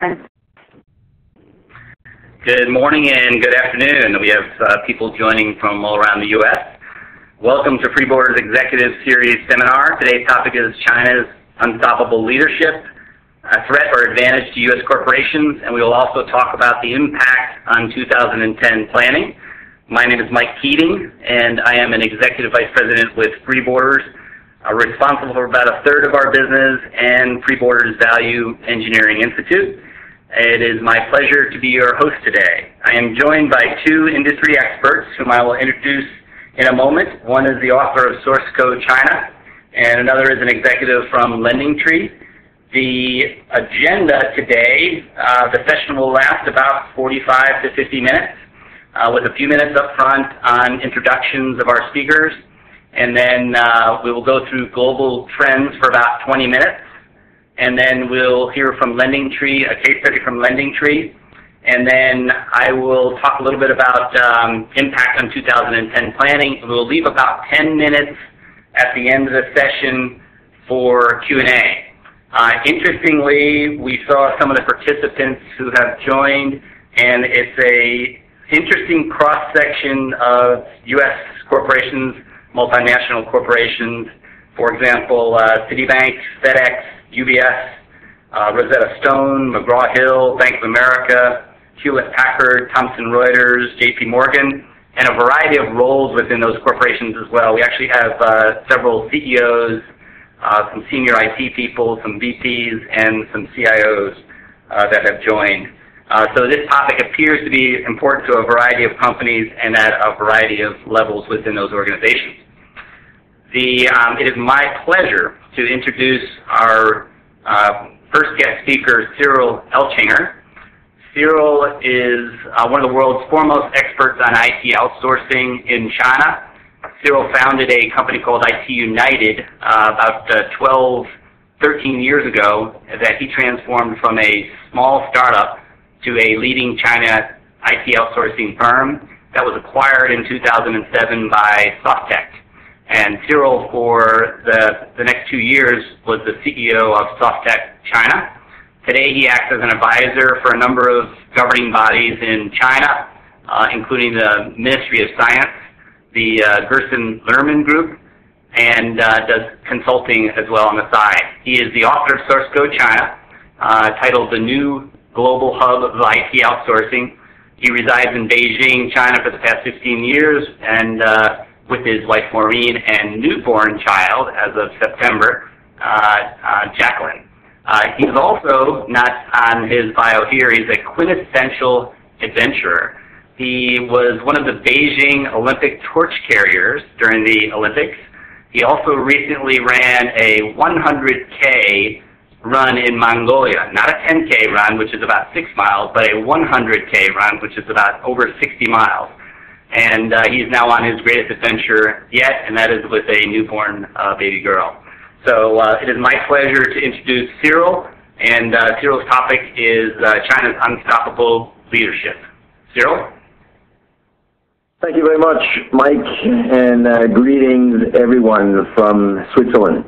Good morning and good afternoon. We have people joining from all around the U.S. Welcome to Freeboarder's Executive Series Seminar. Today's topic is China's Unstoppable Leadership, a threat or advantage to U.S. corporations, and we will also talk about the impact on 2010 planning. My name is Mike Keating, and I am an Executive Vice President with Freeboarders, responsible for about a third of our business and Freeboarders Value Engineering Institute. It is my pleasure to be your host today. I am joined by two industry experts whom I will introduce in a moment. One is the author of Source Code China, and another is an executive from LendingTree. The agenda today, the session will last about 45 to 50 minutes, with a few minutes up front on introductions of our speakers, and then we will go through global trends for about 20 minutes, and then we'll hear from LendingTree, a case study from LendingTree, and then I will talk a little bit about impact on 2010 planning. We'll leave about 10 minutes at the end of the session for Q&A. Interestingly, we saw some of the participants who have joined, and it's a interesting cross-section of U.S. corporations, multinational corporations, for example, Citibank, FedEx, UBS, Rosetta Stone, McGraw-Hill, Bank of America, Hewlett-Packard, Thomson Reuters, JP Morgan, and a variety of roles within those corporations as well. We actually have several CEOs, some senior IT people, some VPs, and some CIOs that have joined. So this topic appears to be important to a variety of companies and at a variety of levels within those organizations. It is my pleasure to introduce our first guest speaker, Cyril Elchinger. Cyril is one of the world's foremost experts on IT outsourcing in China. Cyril founded a company called IT United about 12, 13 years ago that he transformed from a small startup to a leading China IT outsourcing firm that was acquired in 2007 by SoftTech. And Cyril, for the next 2 years, was the CEO of SoftTech China. Today he acts as an advisor for a number of governing bodies in China, including the Ministry of Science, the Gerson Lehrman Group, and does consulting as well on the side. He is the author of Source Code China, titled The New Global Hub of IT Outsourcing. He resides in Beijing, China for the past 15 years, and with his wife Maureen and newborn child as of September, Jacqueline. He's also, not on his bio here, he's a quintessential adventurer. He was one of the Beijing Olympic torch carriers during the Olympics. He also recently ran a 100K run in Mongolia, not a 10K run, which is about 6 miles, but a 100K run, which is about over 60 miles. And he's now on his greatest adventure yet, and that is with a newborn baby girl. So it is my pleasure to introduce Cyril, and Cyril's topic is China's Unstoppable Leadership. Cyril? Thank you very much, Mike, and greetings everyone from Switzerland.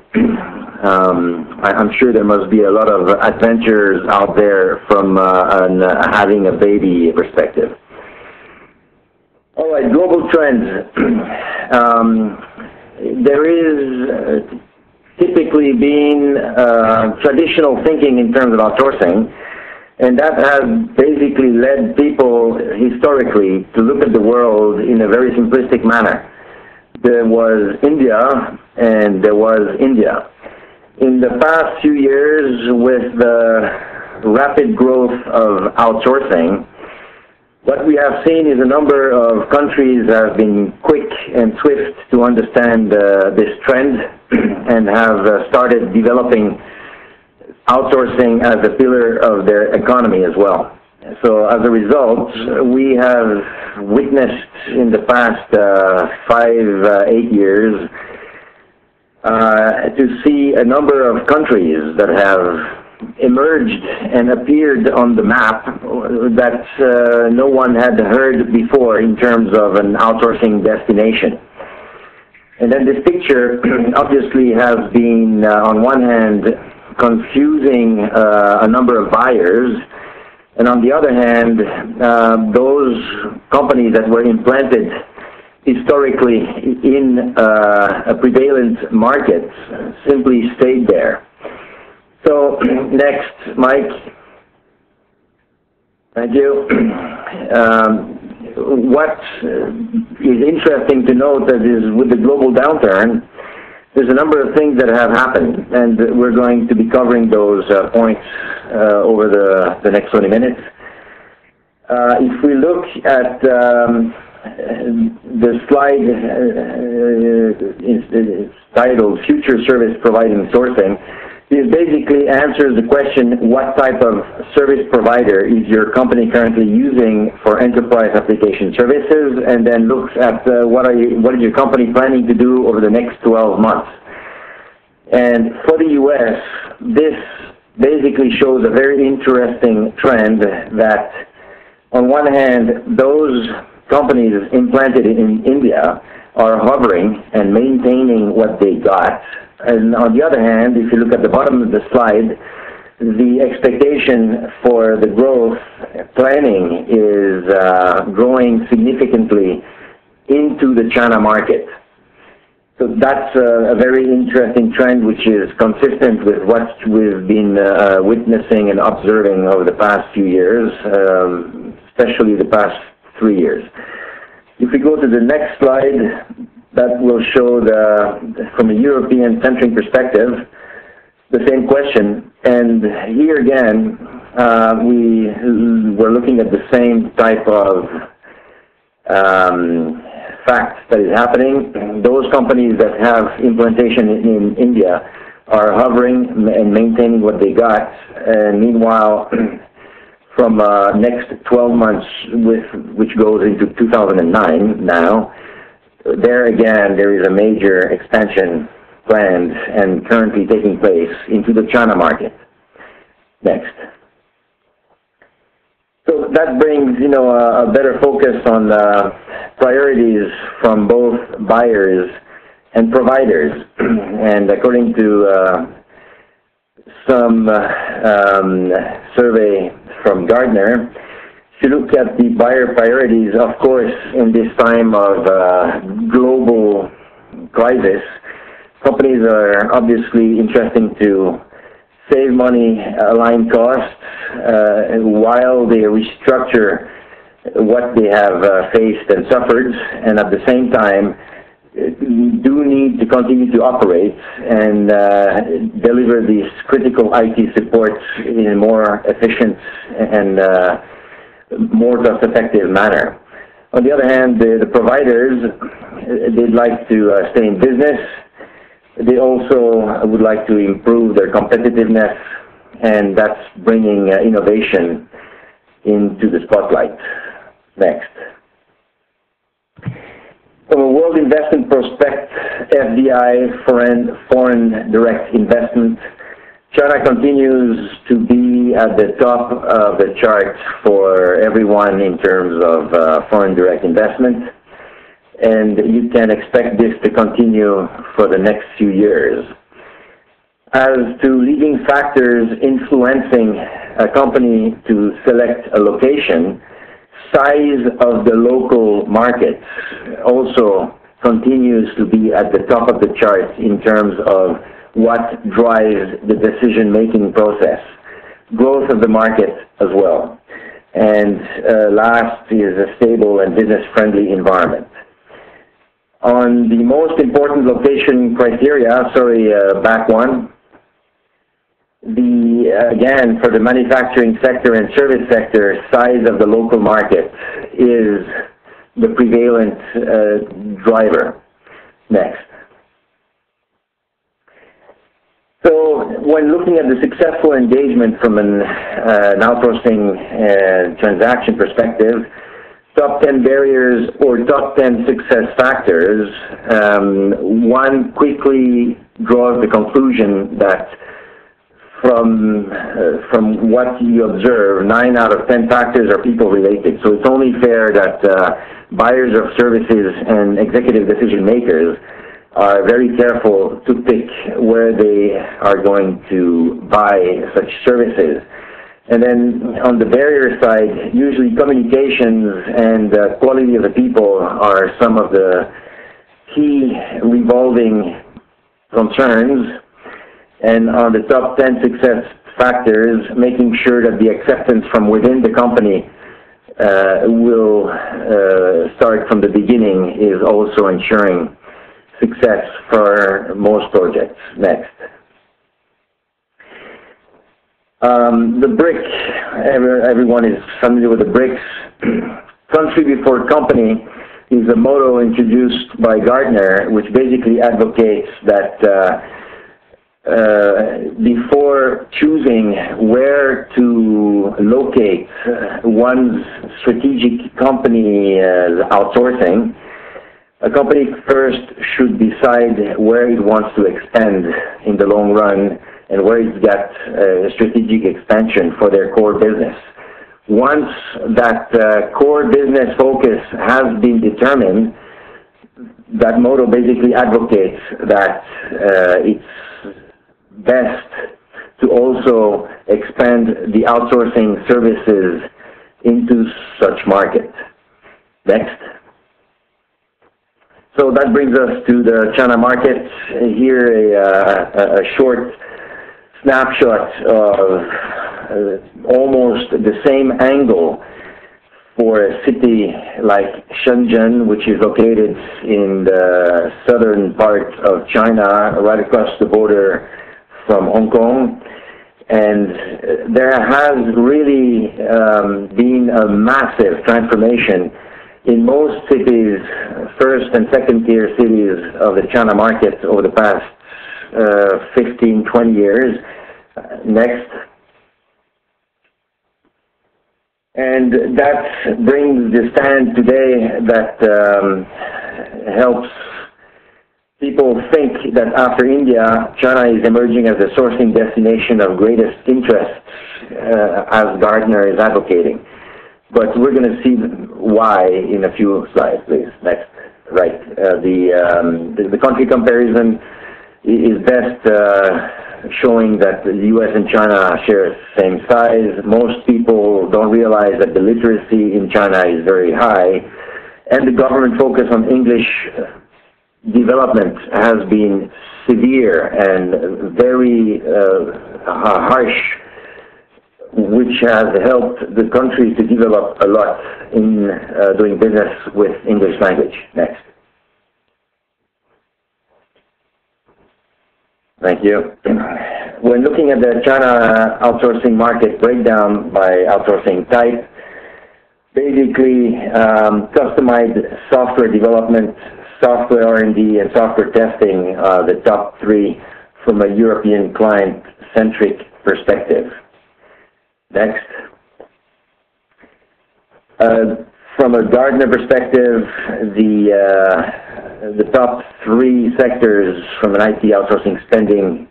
I'm sure there must be a lot of adventures out there from having a baby perspective. All right, global trends. There is typically been traditional thinking in terms of outsourcing, and that has basically led people historically to look at the world in a very simplistic manner. There was India, and there was India. In the past few years, with the rapid growth of outsourcing, what we have seen is a number of countries have been quick and swift to understand this trend and have started developing outsourcing as a pillar of their economy as well. So as a result, we have witnessed in the past 5, 8 years to see a number of countries that have emerged and appeared on the map that no one had heard before in terms of an outsourcing destination. And then this picture obviously has been, on one hand, confusing a number of buyers And on the other hand, those companies that were implanted historically in a prevalent market simply stayed there. So next, Mike. Thank you. What is interesting to note is with the global downturn, there's a number of things that have happened, and we're going to be covering those points over the next 20 minutes. If we look at the slide is titled Future Service Providing Sourcing, it basically answers the question, what type of service provider is your company currently using for enterprise application services, and then looks at what is your company planning to do over the next 12 months. And for the U.S., this basically shows a very interesting trend that, on one hand, those companies implanted in India are hovering and maintaining what they got. And on the other hand, if you look at the bottom of the slide, the expectation for the growth planning is growing significantly into the China market. So that's a very interesting trend, which is consistent with what we've been witnessing and observing over the past few years, especially the past 3 years. If we go to the next slide, that will show from a European-centric perspective, the same question. And here again, we're looking at the same type of fact that is happening. Those companies that have implantation in India are hovering and maintaining what they got. And meanwhile, from next 12 months, which goes into 2009 now, there again, there is a major expansion planned and currently taking place into the China market. Next. So that brings, a better focus on priorities from both buyers and providers. And according to some survey from Gartner, if you look at the buyer priorities, of course, in this time of global crisis, companies are obviously interested to save money, align costs, while they restructure what they have faced and suffered, and at the same time do need to continue to operate and deliver these critical IT support in a more efficient and more cost-effective manner. On the other hand, the providers, they'd like to stay in business. They also would like to improve their competitiveness, and that's bringing innovation into the spotlight. Next. From a world investment prospect, FDI, foreign direct investment, China continues to be at the top of the chart for everyone in terms of foreign direct investment, and you can expect this to continue for the next few years. As to leading factors influencing a company to select a location, size of the local market also continues to be at the top of the chart in terms of what drives the decision-making process. Growth of the market as well. And last is a stable and business-friendly environment. On the most important location criteria, back one, again, for the manufacturing sector and service sector, size of the local market is the prevalent driver. Next. So when looking at the successful engagement from an outsourcing transaction perspective, top 10 barriers or top 10 success factors, one quickly draws the conclusion that from what you observe, 9 out of 10 factors are people related. So it's only fair that buyers of services and executive decision makers are very careful to pick where they are going to buy such services. And then on the barrier side, usually communications and quality of the people are some of the key revolving concerns. And on the top 10 success factors, making sure that the acceptance from within the company will start from the beginning is also ensuring success for most projects. Next. The BRICS, everyone is familiar with the BRICS. Country before company is a motto introduced by Gartner, which basically advocates that before choosing where to locate one's strategic company outsourcing, a company first should decide where it wants to expand in the long run and where it's got strategic expansion for their core business. Once that core business focus has been determined, that motto basically advocates that it's best to also expand the outsourcing services into such market. Next. So that brings us to the China market. Here a short snapshot of almost the same angle for a city like Shenzhen, which is located in the southern part of China, right across the border from Hong Kong. And there has really been a massive transformation in most cities, first and second tier cities of the China market over the past 15, 20 years. Next. And that brings the stand today that helps people think that after India, China is emerging as a sourcing destination of greatest interest, as Gartner is advocating. But we're going to see why in a few slides, please. Next. Right. The country comparison is best showing that the U.S. and China share the same size. Most people don't realize that the literacy in China is very high, and the government focus on English development has been severe and very harsh, which has helped the country to develop a lot in doing business with English language. Next. Thank you. When looking at the China outsourcing market breakdown by outsourcing type, basically customized software development, software R&D, and software testing are the top three from a European client-centric perspective. Next. From a Gartner perspective, the top three sectors from an IT outsourcing spending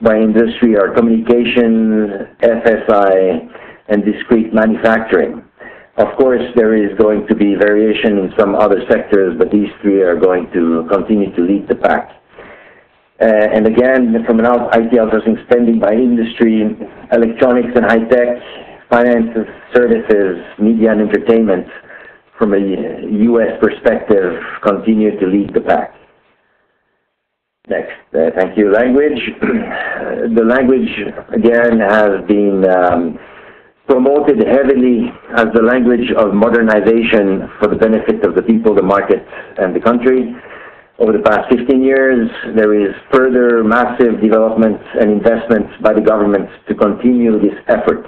by industry are communication, FSI, and discrete manufacturing. Of course, there is going to be variation in some other sectors, but these three are going to continue to lead the pack. And again, from an IT outsourcing spending by industry, electronics and high-tech, finance, services, media and entertainment, from a U.S. perspective, continue to lead the pack. Next. Thank you. Language. The language, again, has been promoted heavily as the language of modernization for the benefit of the people, the market, and the country. Over the past 15 years, there is further massive developments and investments by the government to continue this effort.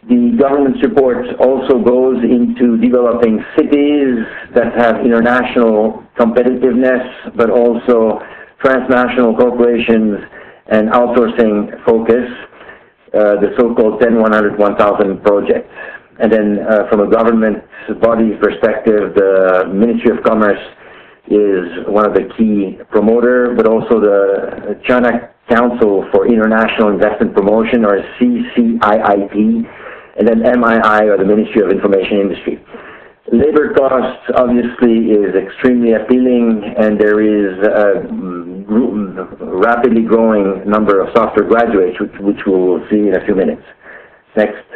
The government's report also goes into developing cities that have international competitiveness, but also transnational corporations and outsourcing focus, the so-called 10, 100, 1,000 projects. And then from a government body perspective, the Ministry of Commerce is one of the key promoters, but also the China Council for International Investment Promotion, or CCIIP, and then MII, or the Ministry of Information Industry. Labor costs, obviously, is extremely appealing, and there is a rapidly growing number of software graduates, which we will see in a few minutes. Next.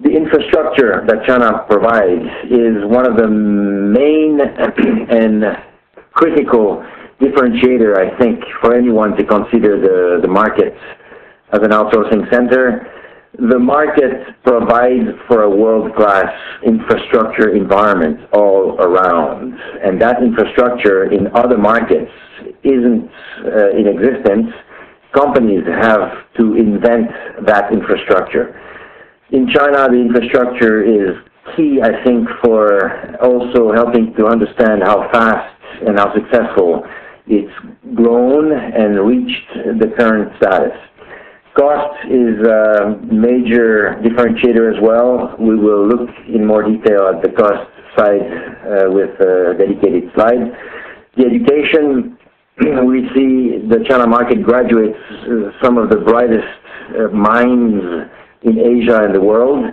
The infrastructure that China provides is one of the main and critical differentiator, I think, for anyone to consider the market as an outsourcing center. The market provides for a world-class infrastructure environment all around, and that infrastructure in other markets isn't in existence. Companies have to invent that infrastructure. In China, the infrastructure is key, I think, for also helping to understand how fast and how successful it's grown and reached the current status. Cost is a major differentiator as well. We will look in more detail at the cost side with a dedicated slide. The education, we see the China market graduates some of the brightest minds in Asia and the world.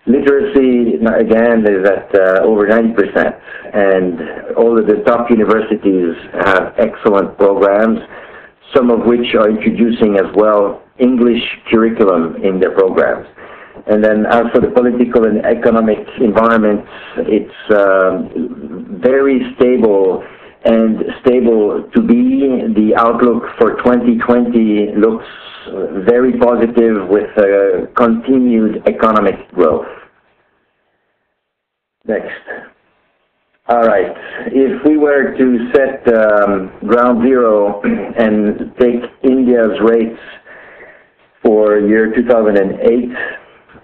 Literacy, again, is at over 90%, and all of the top universities have excellent programs, some of which are introducing as well English curriculum in their programs. And then as for the political and economic environment, it's very stable and stable to be. The outlook for 2020 looks very positive with continued economic growth. Next. All right. If we were to set ground zero and take India's rates for year 2008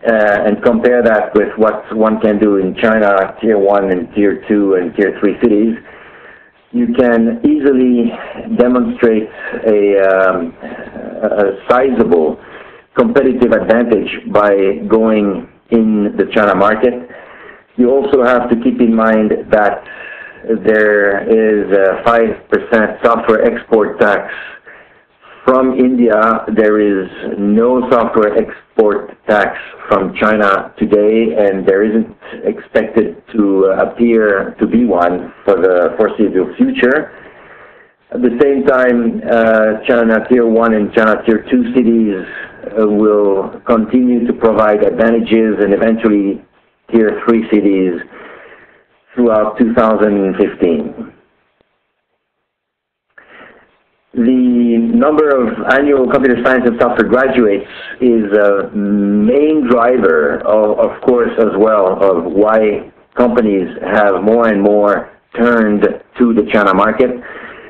and compare that with what one can do in China, Tier 1 and Tier 2 and Tier 3 cities, you can easily demonstrate a sizable competitive advantage by going in the China market. You also have to keep in mind that there is a 5% software export tax from India. There is no software export tax from China today, and there isn't expected to appear to be one for the foreseeable future. At the same time, China Tier 1 and China Tier 2 cities will continue to provide advantages, and eventually Tier 3 cities throughout 2015. The number of annual computer science and software graduates is a main driver, of course, as well, of why companies have more and more turned to the China market.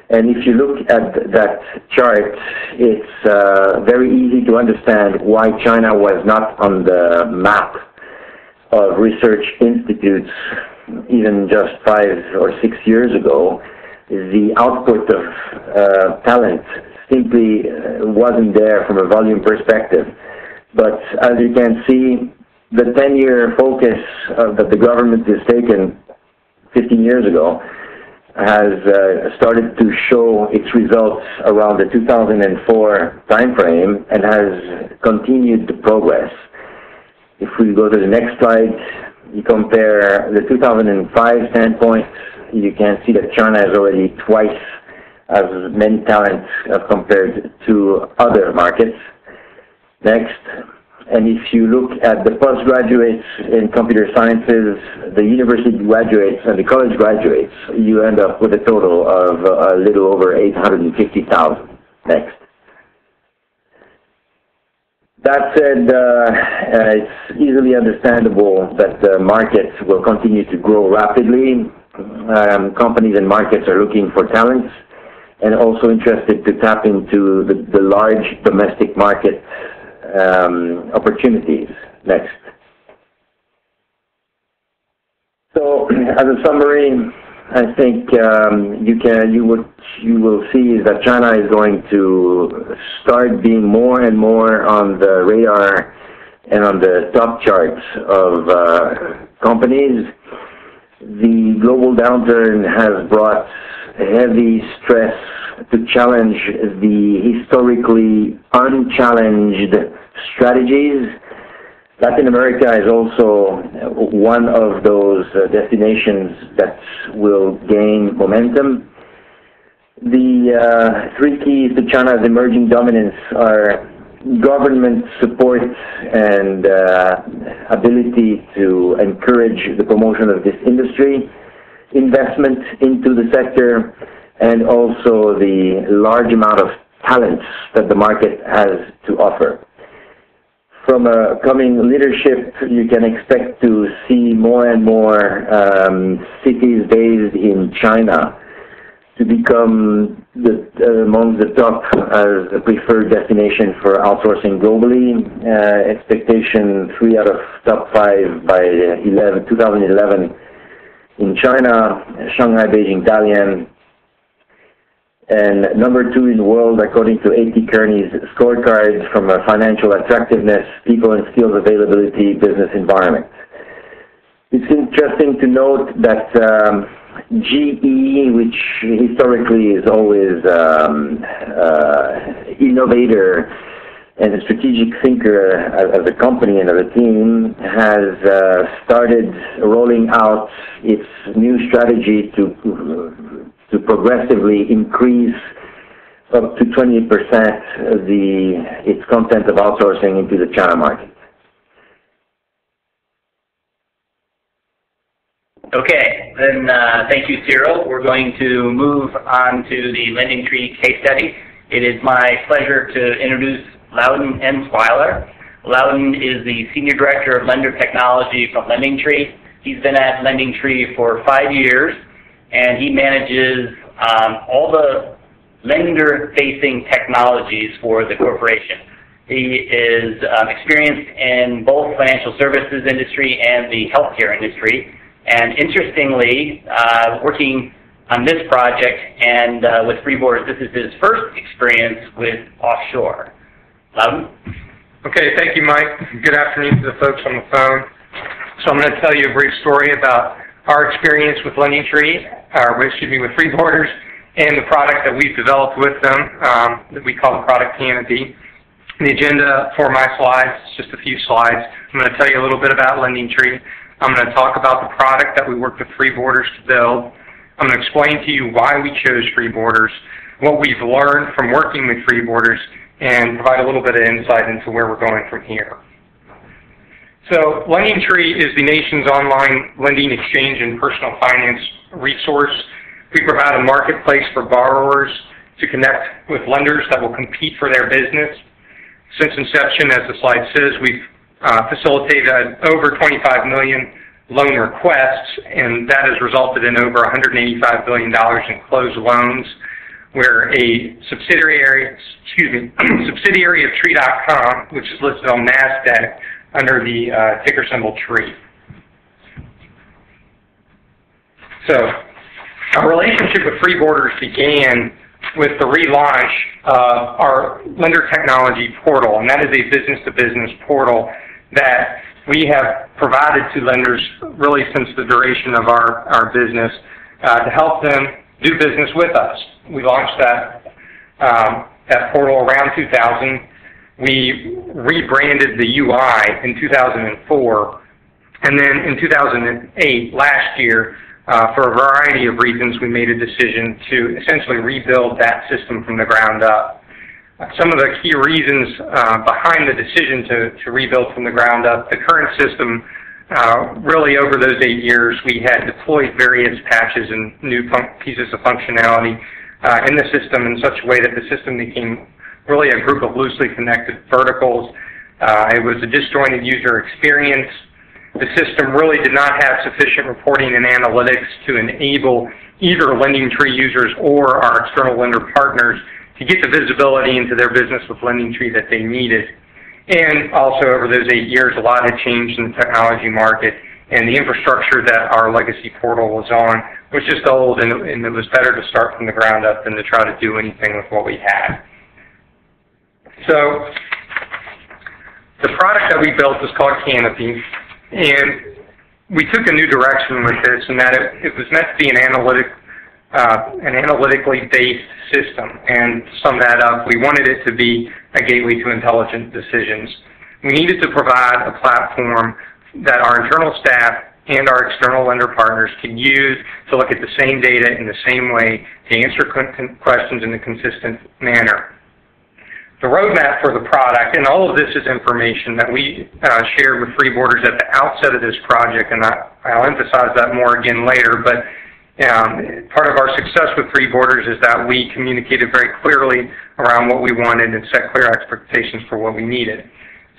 And if you look at that chart, it's very easy to understand why China was not on the map of research institutes even just 5 or 6 years ago. The output of talent simply wasn't there from a volume perspective. But as you can see, the 10-year focus that the government has taken 15 years ago has started to show its results around the 2004 timeframe and has continued to progress. If we go to the next slide, you compare the 2005 standpoint, you can see that China has already twice as many talents compared to other markets. Next. And if you look at the postgraduates in computer sciences, the university graduates and the college graduates, you end up with a total of a little over 850,000. Next. That said, it's easily understandable that the market will continue to grow rapidly. Companies and markets are looking for talents and also interested to tap into the large domestic market opportunities. Next. So, as a summary, I think you will see that China is going to start being more and more on the radar and on the top charts of companies. The global downturn has brought heavy stress to challenge the historically unchallenged strategies. Latin America is also one of those destinations that will gain momentum. The three keys to China's emerging dominance are government support and ability to encourage the promotion of this industry, investment into the sector, and also the large amount of talents that the market has to offer. From a coming leadership, you can expect to see more and more cities based in China to become among the top as a preferred destination for outsourcing globally. Expectation 3 out of top 5 by 2011 in China, Shanghai, Beijing, Dalian, and number 2 in the world according to A.T. Kearney's scorecard from a financial attractiveness, people and skills availability, business environment. It's interesting to note that GE, which historically is always innovator and a strategic thinker as a company and as a team, has started rolling out its new strategy to progressively increase up to 20% its content of outsourcing into the China market. Okay, then thank you, Cyril. We're going to move on to the LendingTree case study. It is my pleasure to introduce Loudon Ensweiler. Loudon is the Senior Director of Lender Technology from LendingTree. He's been at LendingTree for 5 years, and he manages all the lender-facing technologies for the corporation. He is experienced in both financial services industry and the healthcare industry. And interestingly, working on this project and with Freeboard, this is his first experience with offshore. Loudon? Okay, thank you, Mike. Good afternoon to the folks on the phone. So I'm going to tell you a brief story about our experience with LendingTree, with Freeboarders, and the product that we've developed with them that we call the product Canopy. The agenda for my slides, just a few slides. I'm going to tell you a little bit about LendingTree. I'm going to talk about the product that we worked with Freeboarders to build. I'm going to explain to you why we chose Freeboarders, what we've learned from working with Freeboarders, and provide a little bit of insight into where we're going from here. So LendingTree is the nation's online lending exchange and personal finance resource. We provide a marketplace for borrowers to connect with lenders that will compete for their business. Since inception, as the slide says, we've facilitated over 25 million loan requests, and that has resulted in over $185 billion in closed loans. We're a subsidiary of Tree.com, which is listed on NASDAQ under the ticker symbol TREE. So our relationship with Freeboarders began with the relaunch of our lender technology portal, and that is a business-to-business portal that we have provided to lenders really since the duration of our business to help them do business with us. We launched that portal around 2000. We rebranded the UI in 2004, and then in 2008, last year, for a variety of reasons, we made a decision to essentially rebuild that system from the ground up. Some of the key reasons behind the decision to rebuild from the ground up, the current system, really over those 8 years, we had deployed various patches and new pieces of functionality in the system in such a way that the system became really a group of loosely connected verticals. It was a disjointed user experience. The system really did not have sufficient reporting and analytics to enable either LendingTree users or our external lender partners to get the visibility into their business with LendingTree that they needed. And also over those 8 years, a lot had changed in the technology market, and the infrastructure that our legacy portal was on was just old, and it was better to start from the ground up than to try to do anything with what we had. So the product that we built is called Canopy, and we took a new direction with this, in that it was meant to be an analytically based system. And to sum that up, we wanted it to be a gateway to intelligent decisions. We needed to provide a platform that our internal staff and our external lender partners could use to look at the same data in the same way, to answer questions in a consistent manner. the roadmap for the product, and all of this is information that we shared with Free Borders at the outset of this project, and I'll emphasize that more again later, but part of our success with Free Borders is that we communicated very clearly around what we wanted and set clear expectations for what we needed.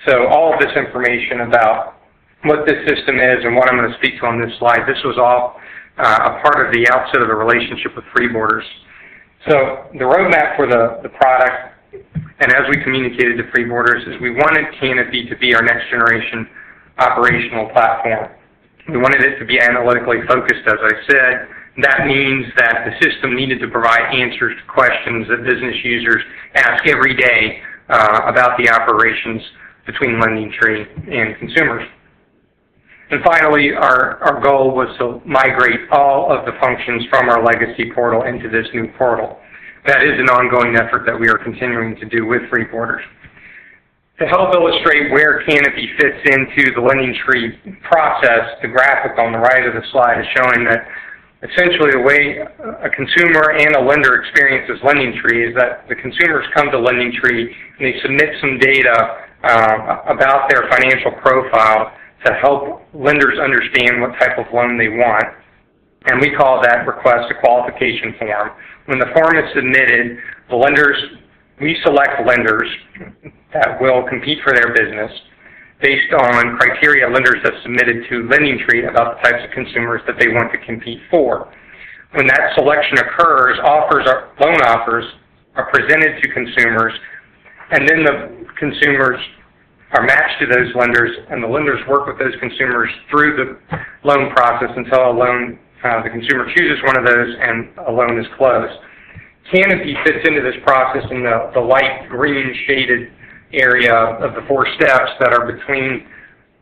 So all of this information about what this system is and what I'm going to speak to on this slide, this was all a part of the outset of the relationship with Free Borders. So the roadmap for the product, and as we communicated to Free Borders, is we wanted Canopy to be our next generation operational platform. We wanted it to be analytically focused, as I said. That means that the system needed to provide answers to questions that business users ask every day about the operations between LendingTree and consumers. And finally, our goal was to migrate all of the functions from our legacy portal into this new portal. That is an ongoing effort that we are continuing to do with Free Borders. To help illustrate where Canopy fits into the LendingTree process, the graphic on the right of the slide is showing that essentially the way a consumer and a lender experiences LendingTree is that the consumers come to LendingTree and they submit some data about their financial profile to help lenders understand what type of loan they want. And we call that request a qualification form. When the form is submitted, we select lenders that will compete for their business based on criteria lenders have submitted to LendingTree about the types of consumers that they want to compete for. When that selection occurs, loan offers are presented to consumers, and then the consumers are matched to those lenders, and the lenders work with those consumers through the loan process until the consumer chooses one of those and a loan is closed. Canopy fits into this process in the light green shaded area of the 4 steps that are between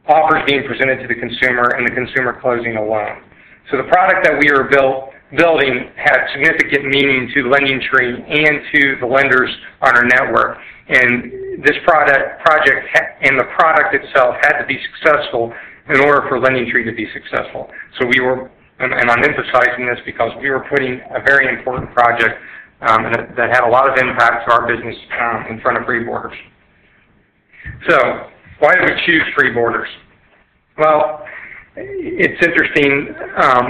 offers being presented to the consumer and the consumer closing a loan. So the product that we are building had significant meaning to LendingTree and to the lenders on our network. And this project and the product itself had to be successful in order for LendingTree to be successful. So we were, and I'm emphasizing this because we were putting a very important project that had a lot of impact to our business in front of Free Borders. So, why did we choose Free Borders? Well, it's interesting.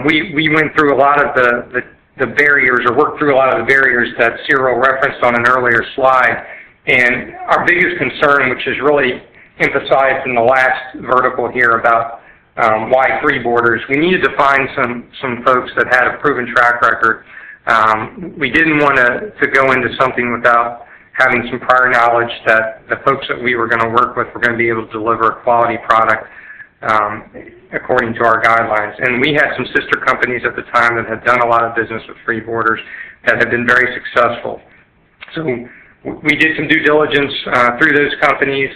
We went through a lot of the barriers, or worked through a lot of the barriers that Cyril referenced on an earlier slide. And our biggest concern, which is really emphasized in the last vertical here about why Free Borders, we needed to find some folks that had a proven track record. We didn't want to go into something without having some prior knowledge that the folks that we were going to work with were going to be able to deliver a quality product according to our guidelines. And we had some sister companies at the time that had done a lot of business with Free Borders that had been very successful. So we did some due diligence through those companies.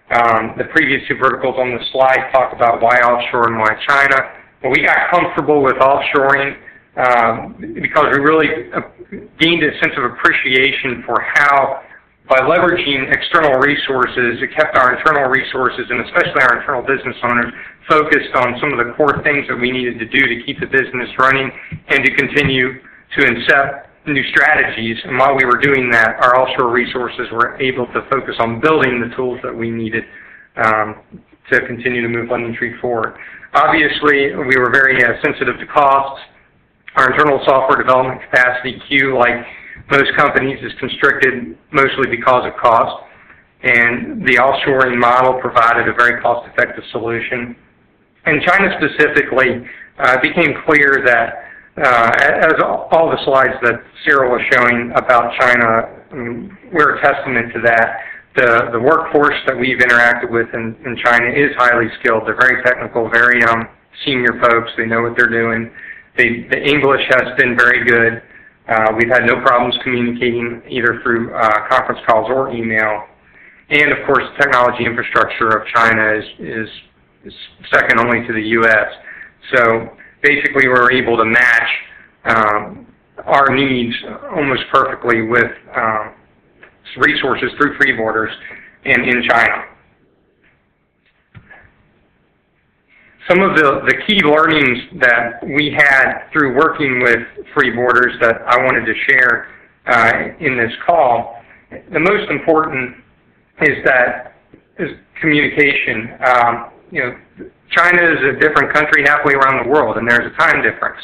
The previous 2 verticals on the slide talk about why offshore and why China. Well, we got comfortable with offshoring because we really gained a sense of appreciation for how, by leveraging external resources, it kept our internal resources, and especially our internal business owners, focused on some of the core things that we needed to do to keep the business running and to continue to incept new strategies. And while we were doing that, our offshore resources were able to focus on building the tools that we needed to continue to move LendingTree forward. Obviously, we were very sensitive to costs. Our internal software development capacity, Q, like most companies, is constricted mostly because of cost. And the offshoring model provided a very cost-effective solution. In China specifically, it became clear that, as all the slides that Cyril was showing about China, we're a testament to that. The workforce that we've interacted with in China is highly skilled. They're very technical, very senior folks. They know what they're doing. The English has been very good. We've had no problems communicating either through conference calls or email. And of course, the technology infrastructure of China is second only to the U.S. So basically, we're able to match our needs almost perfectly with resources through Free Borders and in China. Some of the key learnings that we had through working with Free Borders that I wanted to share in this call, the most important is communication. China is a different country halfway around the world, and there's a time difference.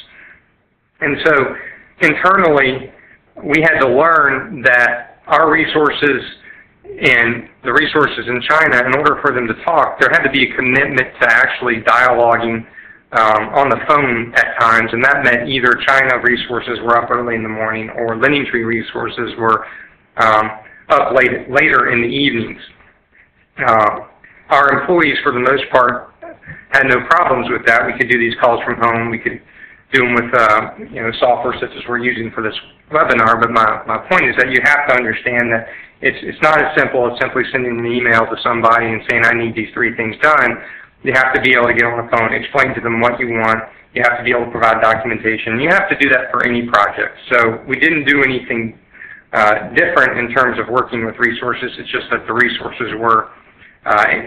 And so internally, we had to learn that our resources and the resources in China, in order for them to talk, there had to be a commitment to actually dialoguing on the phone at times, and that meant either China resources were up early in the morning or LendingTree resources were up later in the evenings. Our employees, for the most part, had no problems with that. We could do these calls from home. We could do them with software such as we're using for this webinar. But my point is that you have to understand that it's not as simple as simply sending an email to somebody and saying, I need these 3 things done. You have to be able to get on the phone, explain to them what you want. You have to be able to provide documentation. You have to do that for any project. So we didn't do anything different in terms of working with resources. It's just that the resources were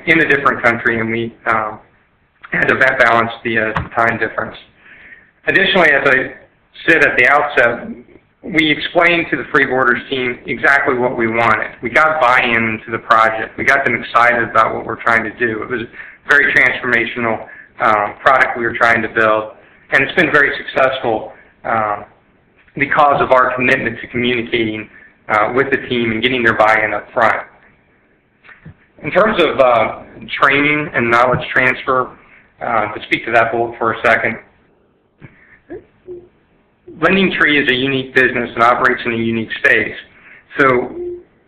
in a different country, and we had to balance the time difference. Additionally, as I said at the outset, we explained to the Free Borders team exactly what we wanted. We got buy-in to the project. We got them excited about what we're trying to do. It was a very transformational product we were trying to build, and it's been very successful because of our commitment to communicating with the team and getting their buy-in up front. In terms of training and knowledge transfer, to speak to that bullet for a second, LendingTree is a unique business and operates in a unique space. So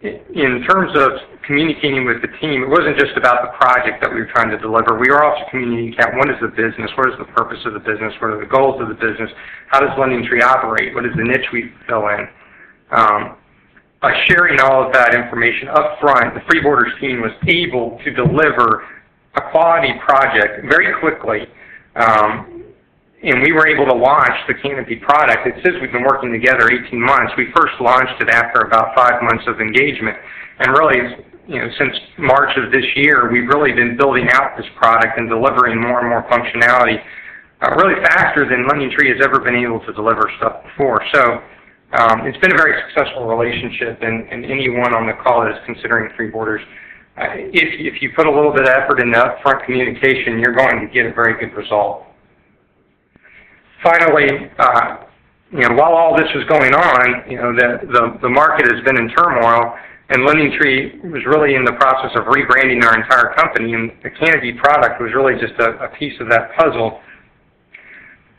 in terms of communicating with the team, it wasn't just about the project that we were trying to deliver. We were also communicating what is the business, what is the purpose of the business, what are the goals of the business, how does LendingTree operate, what is the niche we fill in. By sharing all of that information up front, the Free Borders team was able to deliver a quality project very quickly, and we were able to launch the Canopy product. It says we've been working together 18 months. We first launched it after about 5 months of engagement, and really, since March of this year, we've really been building out this product and delivering more and more functionality really faster than LendingTree has ever been able to deliver stuff before. So it's been a very successful relationship, and anyone on the call that is considering Free Borders, if you put a little bit of effort into upfront communication, you're going to get a very good result. Finally, while all this was going on, the market has been in turmoil, and LendingTree was really in the process of rebranding our entire company, and the Canopy product was really just a piece of that puzzle.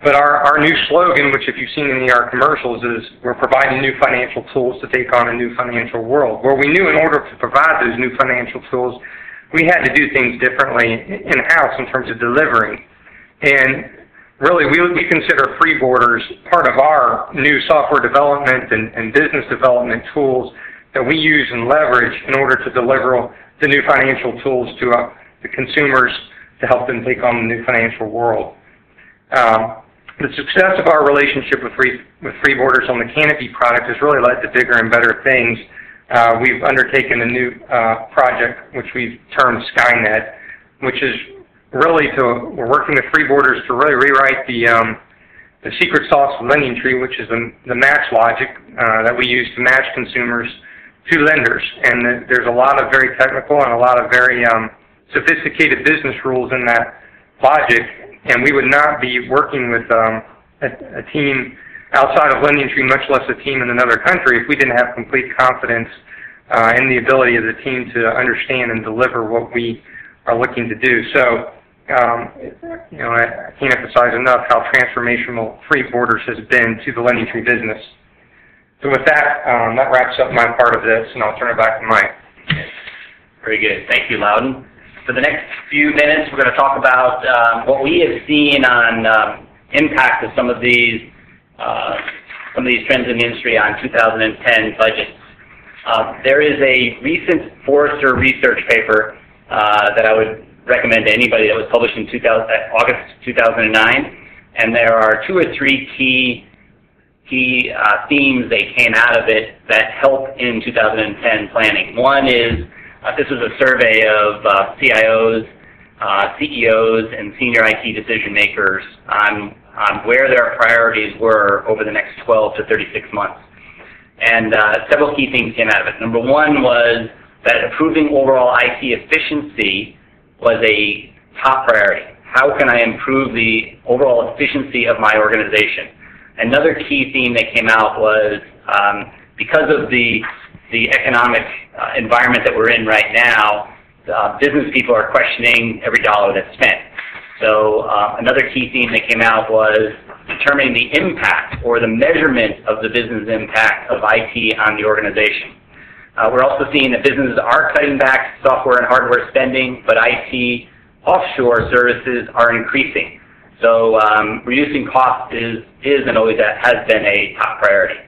But our new slogan, which if you've seen any of our commercials, is we're providing new financial tools to take on a new financial world. Where we knew in order to provide those new financial tools, we had to do things differently in-house in terms of delivering. And really, we consider Free Borders part of our new software development and business development tools that we use and leverage in order to deliver the new financial tools to the consumers to help them take on the new financial world. The success of our relationship with Free Borders on the Canopy product has really led to bigger and better things. We've undertaken a new project which we've termed Skynet, which is really we're working with Free Borders to really rewrite the secret sauce of LendingTree, which is the match logic that we use to match consumers to lenders. And there's a lot of very technical and a lot of very sophisticated business rules in that logic, and we would not be working with a team outside of LendingTree, much less a team in another country, if we didn't have complete confidence in the ability of the team to understand and deliver what we are looking to do. So, I can't emphasize enough how transformational Free Borders has been to the LendingTree business. So with that, that wraps up my part of this, and I'll turn it back to Mike. Very good. Thank you, Loudon. For the next few minutes, we're going to talk about what we have seen on impact of some of these trends in the industry on 2010 budgets. There is a recent Forrester research paper that I would recommend to anybody that was published in August 2009, and there are 2 or 3 key themes that came out of it that help in 2010 planning. One is this was a survey of CIOs, CEOs, and senior IT decision makers on where their priorities were over the next 12 to 36 months. And several key things came out of it. Number one was that improving overall IT efficiency was a top priority. How can I improve the overall efficiency of my organization? Another key theme that came out was because of the economic environment that we're in right now, business people are questioning every dollar that's spent. So another key theme that came out was determining the impact or the measurement of the business impact of IT on the organization. We're also seeing that businesses are cutting back software and hardware spending, but IT offshore services are increasing. So reducing costs is and always has been a top priority.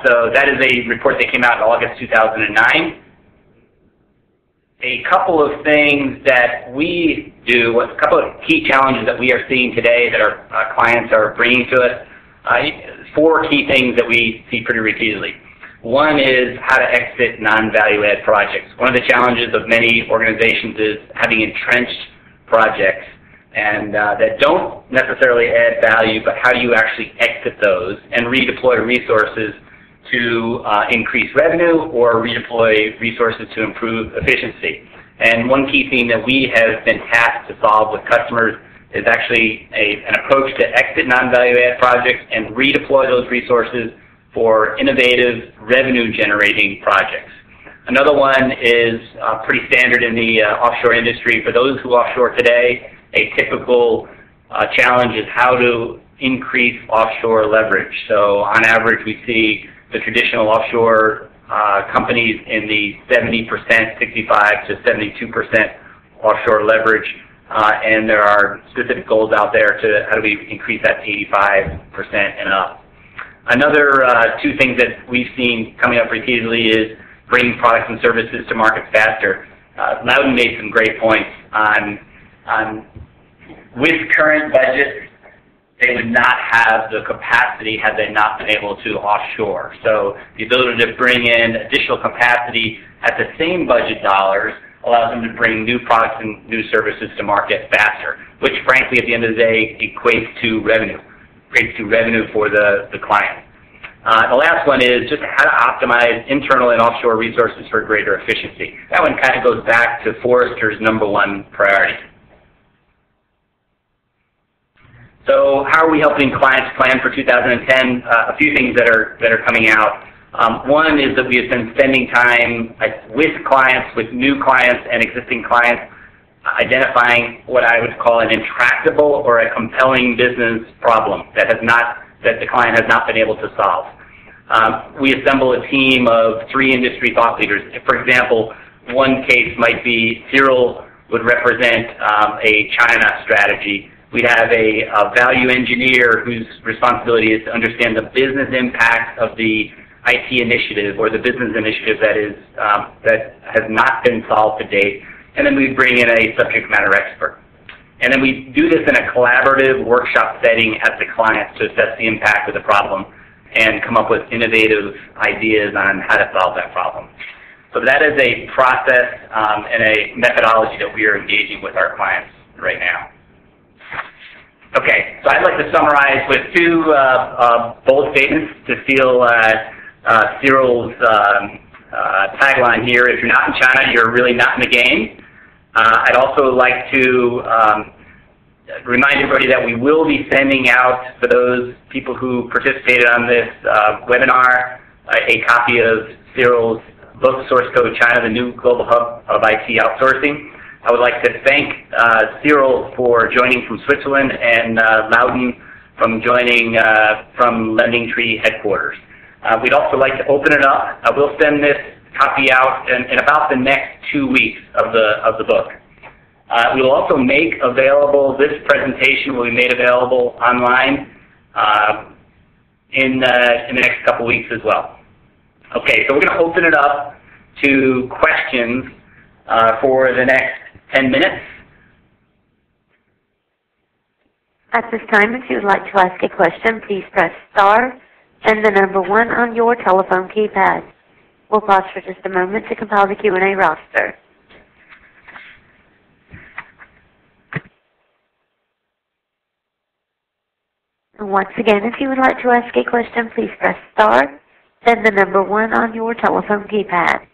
So that is a report that came out in August 2009. A couple of things that we do, a couple of key challenges that we are seeing today that our clients are bringing to us. 4 key things that we see pretty repeatedly. One is how to exit non-value-add projects. One of the challenges of many organizations is having entrenched projects and that don't necessarily add value, but how do you actually exit those and redeploy resources to increase revenue or redeploy resources to improve efficiency. And one key theme that we have been tasked to solve with customers is actually an approach to exit non-value-add projects and redeploy those resources for innovative revenue-generating projects. Another one is pretty standard in the offshore industry. For those who offshore today, a typical challenge is how to increase offshore leverage. So on average, we see the traditional offshore companies in the 70%, 65 to 72% offshore leverage, and there are specific goals out there to how do we increase that to 85% and up. Another 2 things that we've seen coming up repeatedly is bringing products and services to market faster. Loudon made some great points on with current budgets, they would not have the capacity had they not been able to offshore. So the ability to bring in additional capacity at the same budget dollars allows them to bring new products and new services to market faster, which frankly at the end of the day equates to revenue for the client. The last one is just how to optimize internal and offshore resources for greater efficiency. That one kind of goes back to Forrester's #1 priority. So how are we helping clients plan for 2010? A few things that are coming out. One is that we have been spending time with clients, with new clients and existing clients, identifying what I would call an intractable or a compelling business problem that the client has not been able to solve. We assemble a team of 3 industry thought leaders. For example, one case might be Cyril would represent a China strategy. We'd have a value engineer whose responsibility is to understand the business impact of the IT initiative or the business initiative that has not been solved to date. And then we bring in a subject matter expert. And then we do this in a collaborative workshop setting at the client to assess the impact of the problem and come up with innovative ideas on how to solve that problem. So that is a process and a methodology that we are engaging with our clients right now. Okay, so I'd like to summarize with 2 bold statements to steal Cyril's tagline here: if you're not in China, you're really not in the game. I'd also like to remind everybody that we will be sending out, for those people who participated on this webinar, a copy of Cyril's book, Source Code China, the New Global Hub of IT Outsourcing. I would like to thank Cyril for joining from Switzerland and Loudon from joining from LendingTree headquarters. We'd also like to open it up. We'll send this copy out in about the next 2 weeks of the book. We will also make available, this presentation will be made available online in the next couple weeks as well. Okay, so we're going to open it up to questions for the next 10 minutes. At this time, if you would like to ask a question, please press star and the #1 on your telephone keypad. We'll pause for just a moment to compile the Q&A roster. And once again, if you would like to ask a question, please press star, then the #1 on your telephone keypad.